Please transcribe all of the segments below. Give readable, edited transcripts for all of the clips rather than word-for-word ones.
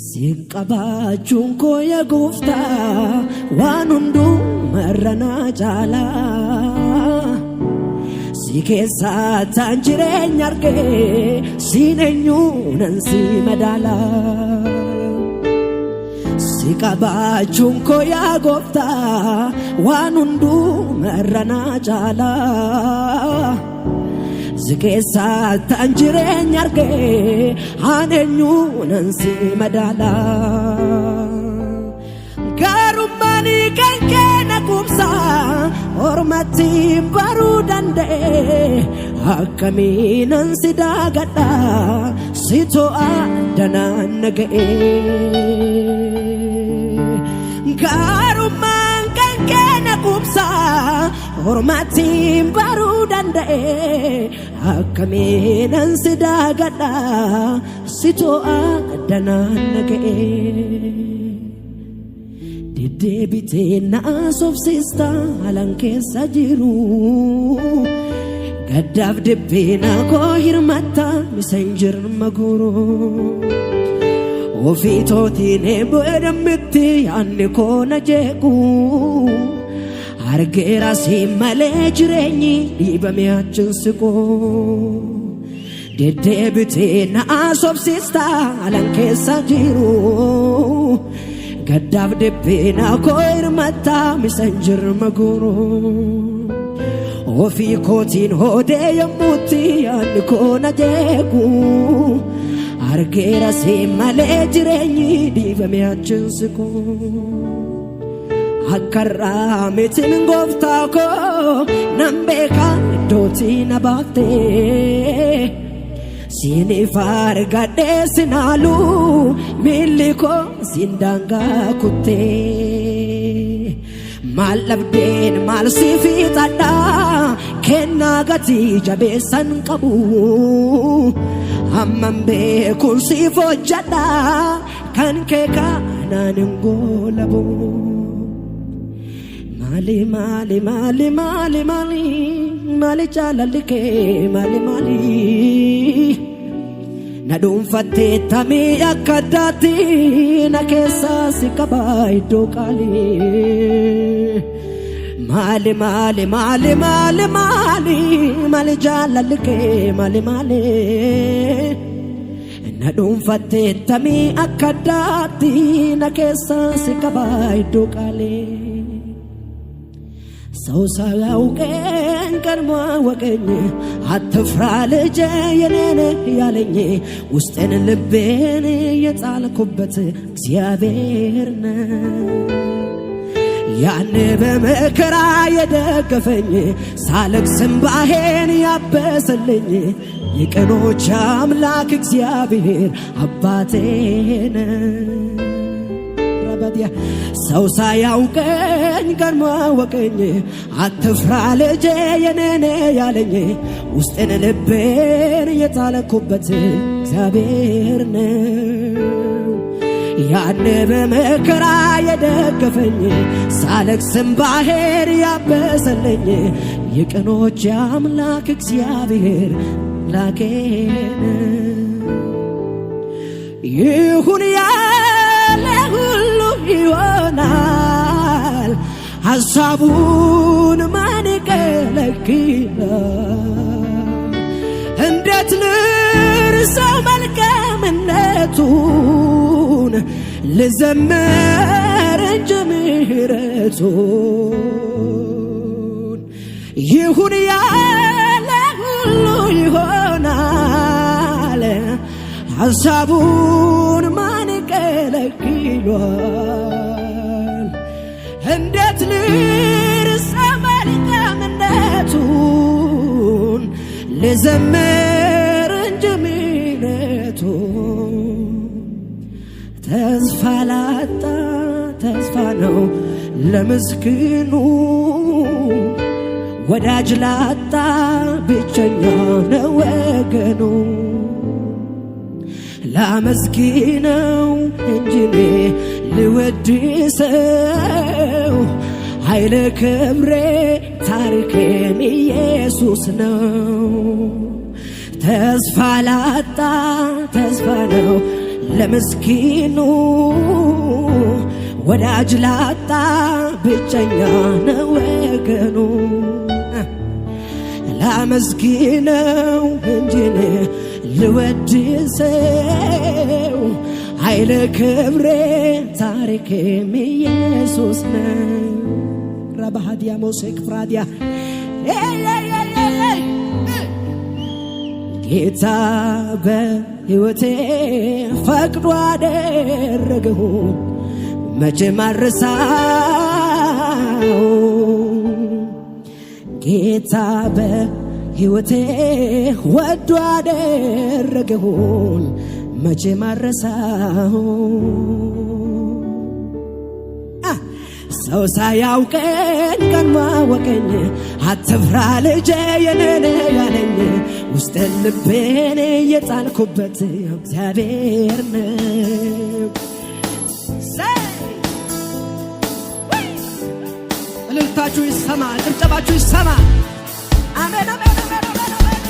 Siqabachuun koo yaa Gooftaa waan hunduu marrana jaala si keessa taan jireenya argee siin eenyuunan si madaala Siqabachuun koo yaa Gooftaa waan hunduu marrana jaala si keessa taan jireenya argee aan eenyuunan si madaala Garummaani kan keena kumsa ormatti baruu danda'e akkamiinan si daagadha si to'a danaan naga'e Garummaan kan keena kumsa ormatti baruu danda'e akkamiinan si daagadha si to'a danaan naga'e Deebitee naasofsiista halan keessa jiru gaddaaf deebiina koo hirmatta misenjir maguru ofii tootiin eeboo dammitti yaanni koo na jeequ argeera si malee jireenyi dhiibame achinsiqu deebitee naasofsiista halan keessa jiru gaddaaf deebiina koo hirmatta misenjir maguru ofii kootiin hoodee yommuutti yaanni koo na jeequ argeera si malee jireenyi dhiibame achinsiqu akkarraa mitiin Gooftaa koo nan beeka iddootii na baaftee Sini fargadhe sinalu miliko sindanga kutte mal labden mal sifitada kenna gati jabesan qabu ammambe kun sifojada kan keka nanengolabu Mali mali mali mali mali mali chalalike mali mali Nadum fatte tami akadati na kesa sikabai dokali Mali mali mali mali mali mali chalalike mali mali Nadum fatte tami akadati na kesa sikabai dokali Sausauken karma wakenye atfra leje yenene yalenye usten lebene yetalkuበት እግዚአብሔር ያኔ በመከራ የደገፈኝ ሳለቅስ እንባዬን ያበሰልኝ የቀኖች አምላክ እግዚአብሔር አባቴ ነው ሰው ሳያውቀኝ ቀድሞ አወቀኝ አትፍራ ልጄ የኔ ያለኝ ውስጤን ልቤን የጣለኩበት እግዚአብሔር ነው ያኔ በመከራ የደገፈኝ ሳለቅስ እንባዬን ያበሰልኝ የቀኖች አምላክ እግዚአብሔር አምላኬ ነው ይሁን ሁሉ ይሆናል ሐሳቡን ማን ይከለክላል እንዴት ልርሳው መልካምነቱን ልዘምር እንጂ ምሕረቱን ይሁን ያለ ሁሉ ይሆናል ሐሳቡን ማን ይከለክላል እንዴት ልርሳ መልካምነቱን ልዘምር እንጂ ምሕረቱን ተስፋ ላጣ ተስፋ ነው ለምስኪኑ ወዳጅ ላጣ ብቸኛ ነው ወገኑ ላመስግነው እንጂ ልወድሰው ኃይለ ክብሬ ታሪኬም ኢየሱስ ነው ተስፋ ላጣ ተስፋ ነው ለምስኪኑ ወዳጅ ላጣ ብቸኛ ነው ወገኑ ላመስግነው እንጂ ልወድሰው ኃይለ ክብሬ ታሪኬም ኢየሱስ ነው ረባሃዲያ ሞሴክ ፍራዲያ ጌታ በሕይወቴ ፈቅዶ አደረገው መቼም አልረሳው ጌታ በሕይወቴ ወዶ አደረገውን መቼም አልረሳው ሰው ሳያውቀን ቀን ማወቀኝ አትፍራ ልጄ የኔ ያለኝ ውስጤን ልቤን የጣልኩበት እግዚአብሔር ነው እልልታችሁ ይሰማ ጭብጨባችሁ ይሰማ አሜን አሜን አሜን አሜን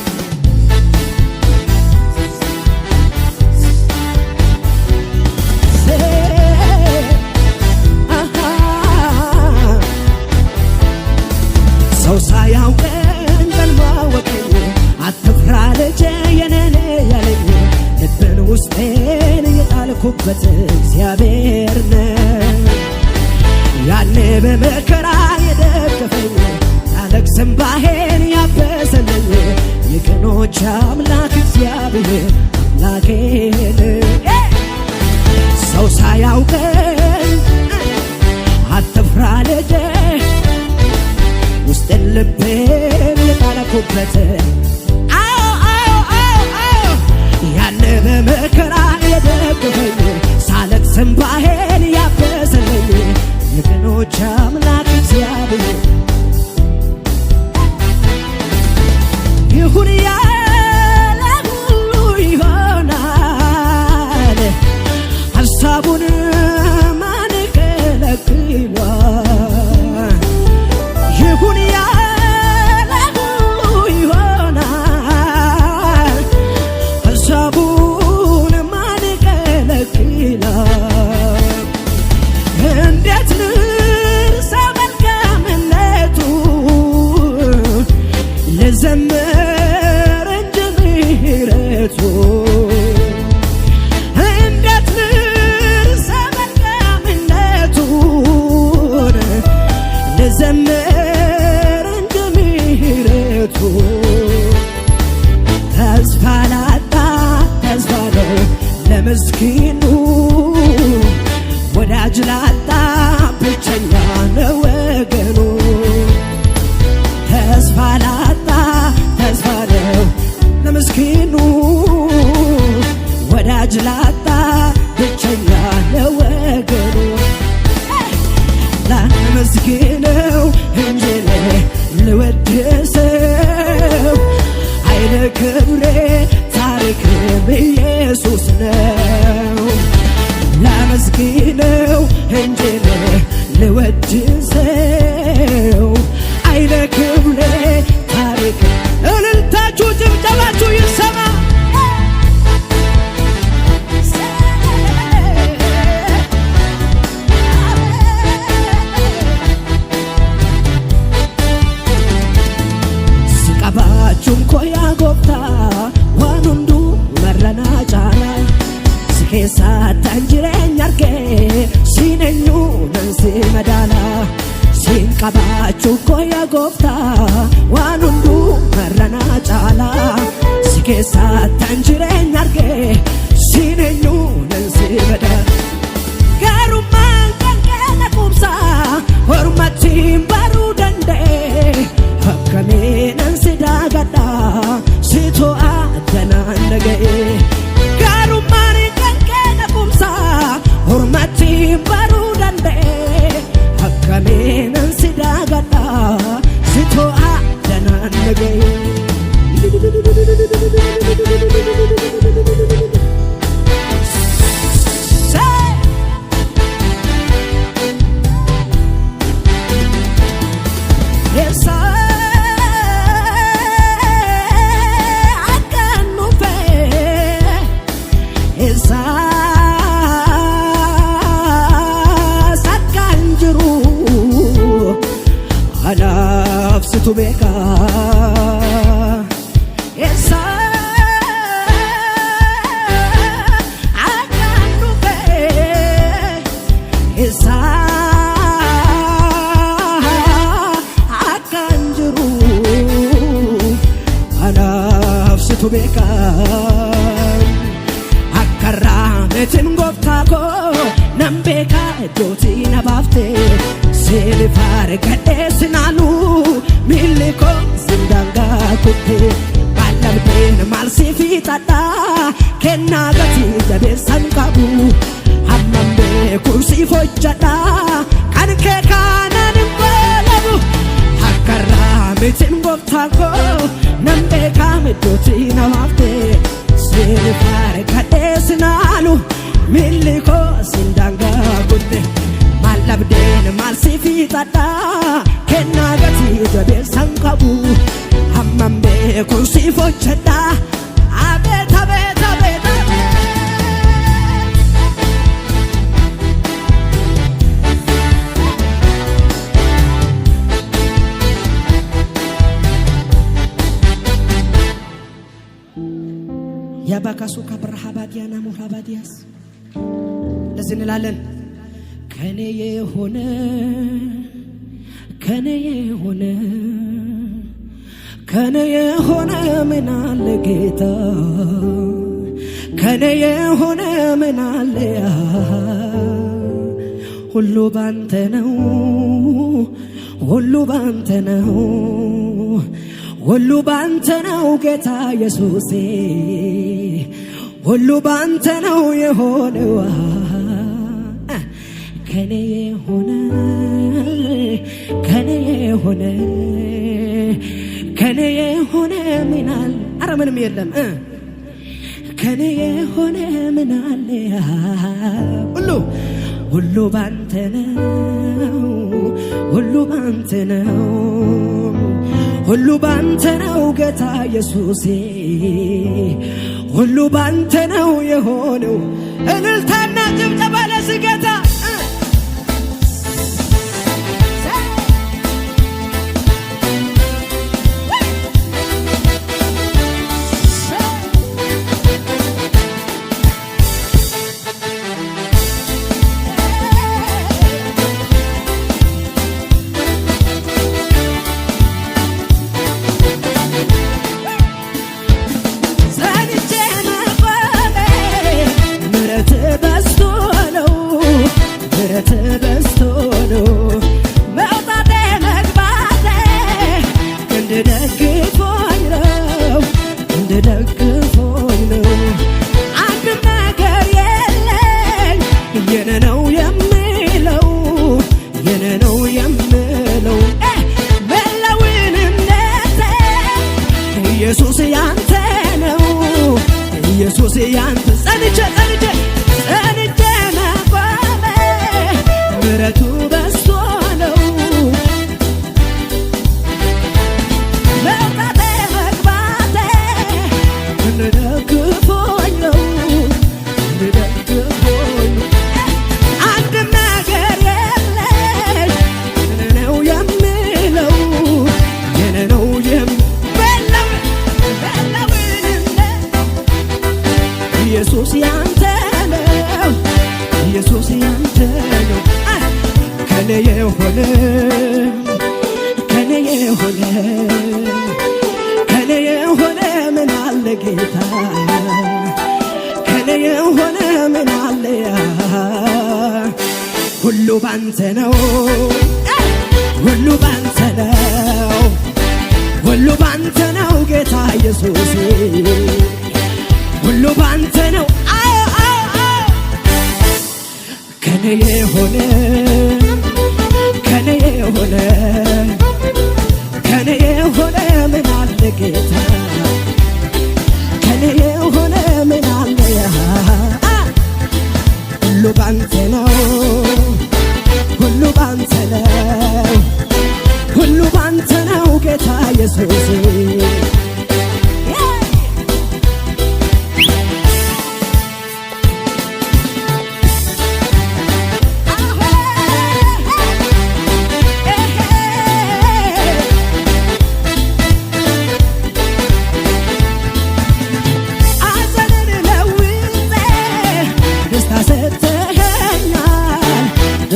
ሰው ሳያውቀን ቀን ማወቀኝ አትፍራ ልጄ የኔ ያለኝ ልቤን ውስጤን የጣልኩበት እግዚአብሔር ነው ያኔ በመከራ የደገፈኝ ሳለቅስ እንባዬን ያበሰልኝ የቀኖች አምላክ እግዚአብሔር አምላኬ ሰው ሳያውቀን አትፍራ ልጄ ውስጤን ልቤን የጣልኩበት ያኔ በመከራ የደገፈኝ ሳለቅስ እንባዬን ያበሰልኝ የቀኖች አምላክ እግዚአብሔር ይሁን ያለ ሁሉ ይሆናል ሐሳቡን ማን ከለክሏል ይሁን ያለ ሁሉ ይሆናል ሐሳቡን ማን ከለክሏል እንዴት ልርሳ መልካምነቱ ልዘምር እንጂ ምሕረቱ እንዴት ልርሳ መልካምነቱን ልዘምር እንጂ ምሕረቱ ተስፋ ላጣ ተስፋ ነው ለምስኪኑ ወዳጅ ላጣ ብቸኛ ነው ወገኑ ተስፋ ላጣ ተስፋ ነው ለምስኪኑ ወዳጅ ላጣ ብቸኛ ነው ወገኑ ላመስግነው እንጂ ልወድሰው ኃይለ ክብሬ ታሪኬም ኢየሱስ ነው ላመስግነው እንጂ ልወድሰው ኃይለ ክብሬ ታሪክ እልልታችሁ ጭብጨባችሁ ይሰማ ሲቀባችሁ ኮያ ጎብታ ዋኑንዱ መረና ጫላ ሲኬሳ ታንጅሬኛ አርጌ ሲነኙ ነንሲ መዳላ ሲንቀባችሁ ኮያ ጎብታ ዋኑንዱ መረና ጫላ ሲኬሳ ታንጅሬኛ አርጌ ሲነኙ ነንሲ መዳላ ጋሩማን ቀንቀነ ቁምሳ ሆርማቺን ባሩ ደንዴ አከሜ ነንሲ ዳጋዳ ሲቶ አደናን ነገኤ ጋሩማን ቀንቀነ ቁምሳ ሆርማቺን ባሩ ደንዴ አከሜ ነንሲ ዳጋዳ ሲቶ አደናን ነገኤ ቤካ ኤሳ አካኑፌ ኤሳ አካንጅሩ አናፍስቱ ቤካ አከራ metin goftako nambeka joti na bafte sele fare kade sinalu miliko sindanga kutte balabte malsi fitada kenna gati jabe sankabu hammambe kursi fojjada kanke kanan balabu hakara metin goftako nambeka joti na bafte sele fare kade sinalu miliko sindanga kutte malabden malsi fitada kenna gati jabe sankabu hammambe kursi fojjada abet abet abet ያባካሱ ከብርሃባዲያና ሙራባዲያስ ለዚህ እንላለን ከኔ የሆነ ምን አለ ጌታ ከኔ የሆነ ምን አለ ሁሉ ባንተ ነው ሁሉ ባንተ ነው ሁሉ ባንተ ነው ጌታ ኢየሱሴ ሁሉ ባንተ ነው የሆነው ከኔ የሆነ ምናል አረ ምንም የለም ከኔ የሆነ ምናል ሁሉ ባንተ ነው ሁሉ ባንተ ነው ሁሉ ባንተ ነው ጌታ ኢየሱሴ ሁሉ ባንተ ነው የሆነው እልልታና ጭብጨባ ለዚህ ጌታ ኢየሱስ ያንተ ጸንቼ መቆሜ ምሕረቱ በዝቶ ነው መውጣቴ መግባቴ እንደደግፎኝ ነው አንድ ነገር የለኝ የኔ ነው የምለው የኔ ነው ኢየሱስ ያንተ ነው ኢየሱስ ያንተ ነው ከኔ የሆነ ምን አለ ጌታ ከኔ የሆነ ምን አለ ሁሉ ባንተ ነው ሁሉ ባንተ ነው ሁሉ ባንተ ነው ጌታ ኢየሱስ ሁሉ ባንተ ነው ከኔ የሆነ ምን አለ ጌታ ከኔ የሆነ ምን አለ ሁሉ ባንተ ነው ሁሉ ባንተ ነው ሁሉ ባንተ ነው ጌታ ኢየሱስ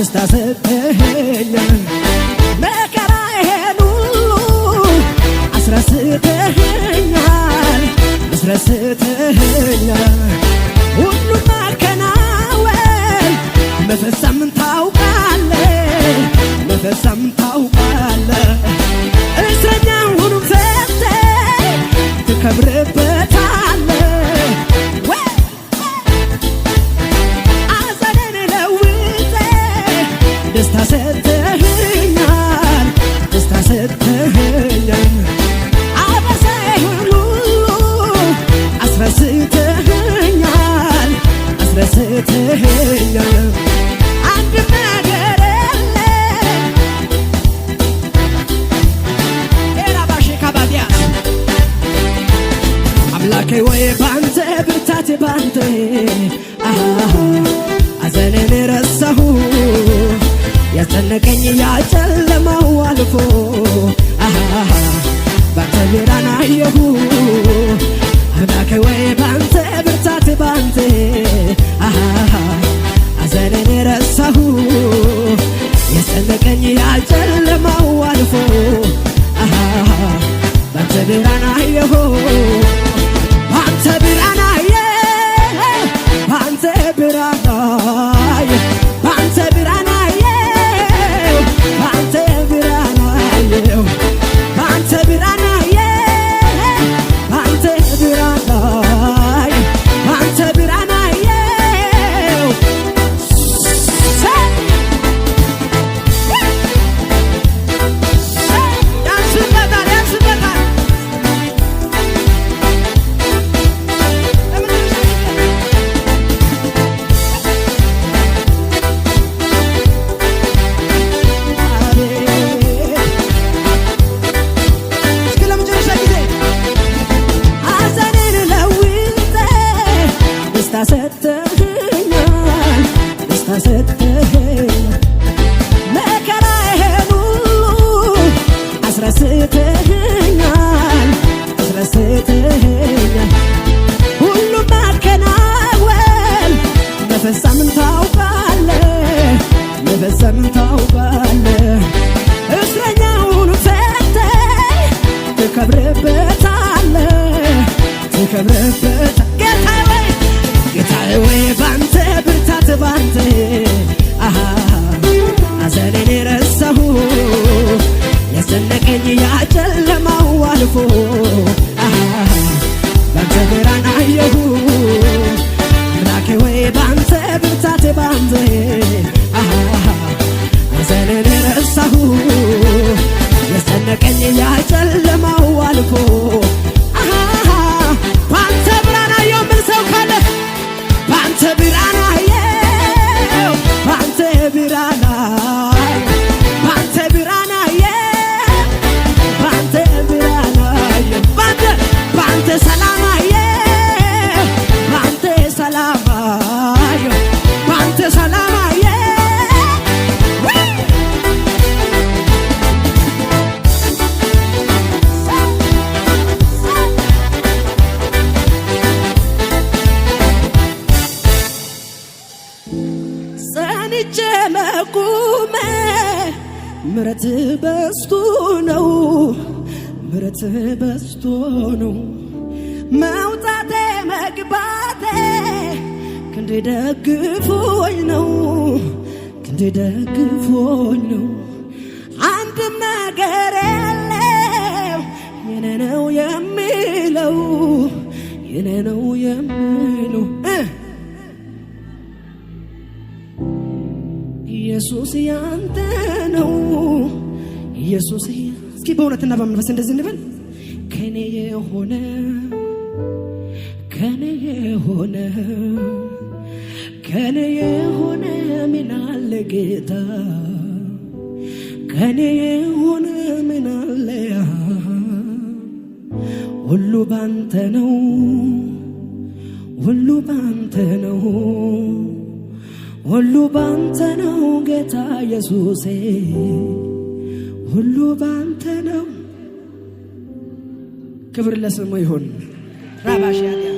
ደስታ ሰጥተኸኛል መከራዬን ሁሉ አስረስተኸኛል አስረስተኸኛል ሁሉን ማከናወን መፈጸም ታውቃለህ መፈጸም ታውቃለህ እስረኛውን ፈተህ ትከብርበታለህ አዘኔን ለውጠህ ደስታ ሰጥተኸኛል ደስታ ሰጥተኸኛል አበሳዬን ሁሉ አስረስተኸኛል አስረስተኸኛል አንድም ነገር የለም ሌላ ባሼ ካባዲያስ አምላኬ ወይ ባንተ ብርታቴ ባንተ አዘኔን ረሳሁ ያስጨነቀኝ ያጨለማው አልፎ ባንተ ብርሃን አየሁ አምላኬ ወይ ባንተ ብርታቴ ባንተ አዘኔን ረሳሁ ያስጨነቀኝ ያጨለማው አልፎ ባንተ ብርሃን አየሁ ባንተ ብርሃን አየሁ ባንተ ብርሃን አየሁ ባንተ ብርሃን አየሁ ባንተ ብርሃን አየሁ ባንተ ብርሃን አየሁ ባንተ ብርሃን አየሁ ባንተ ብርሃን አየሁ ያንስበታል ያንስበታል እስኪ ለመጨረሻ ጊዜ ሐዘኔን ለውጠህ ደስታ ሰጥተኸኛል ደስታ ሰጥተኸኛል መከራዬን ሁሉ አስረስተኸኛል አስረስተኸኛል ሁሉም ማከናወን መፈጸምን ታውቃለህ መፈጸምን ታውቃለህ እስረኛውን ፈተህ ትከብርበታለህ ትከብርበታለህ ጌታዬ ወይ ባንተ ብርታት ባንተ አዘኔን ረሳሁ ያስጨነቀኝ ያጨለማው አልፎ ባንተ ብርሃን አየሁ አምላኬ ወይ ባንተ ብርታት ባንተ አዘኔን ረሳሁ ያስጨነቀኝ ያጨለማው አልፎ ባንተ ብርሃን አየሁ ምን ሰው ካለ ባንተ ብርሃን አየሁ ባንተ ብርሃን አየሁ ባንተ ብርሃን አየሁ ባንተ ብርሃን አየሁ ባንተ ሰላም አየሁ ባንተ ሰላም አየሁ ባንተ ሰላም አየሁ ጸንቼ መቆሜ ምሕረት በዝቶ ነው ምሕረት በዝቶ ነው መውጣቴ መግባቴ ክንዴ ደግፎኝ ነው ክንዴ ደግፎኝ ነው አንድም ነገር የለው የኔ ነው የሚለው የኔ ነው የሚለው ኢየሱስ ያንተ ነው ኢየሱስ እስኪ በእውነትና በመንፈስ እንደዚህ እንበል ከኔ የሆነ ከኔ የሆነ ምን አለ ጌታ ከኔ የሆነ ምን አለ ሁሉ ባንተ ነው ሁሉ ባንተ ነው ሁሉ ባንተ ነው ጌታ ኢየሱሴ ሁሉ ባንተ ነው ክብር ለስሙ ይሁን ራባሽ ያዲያ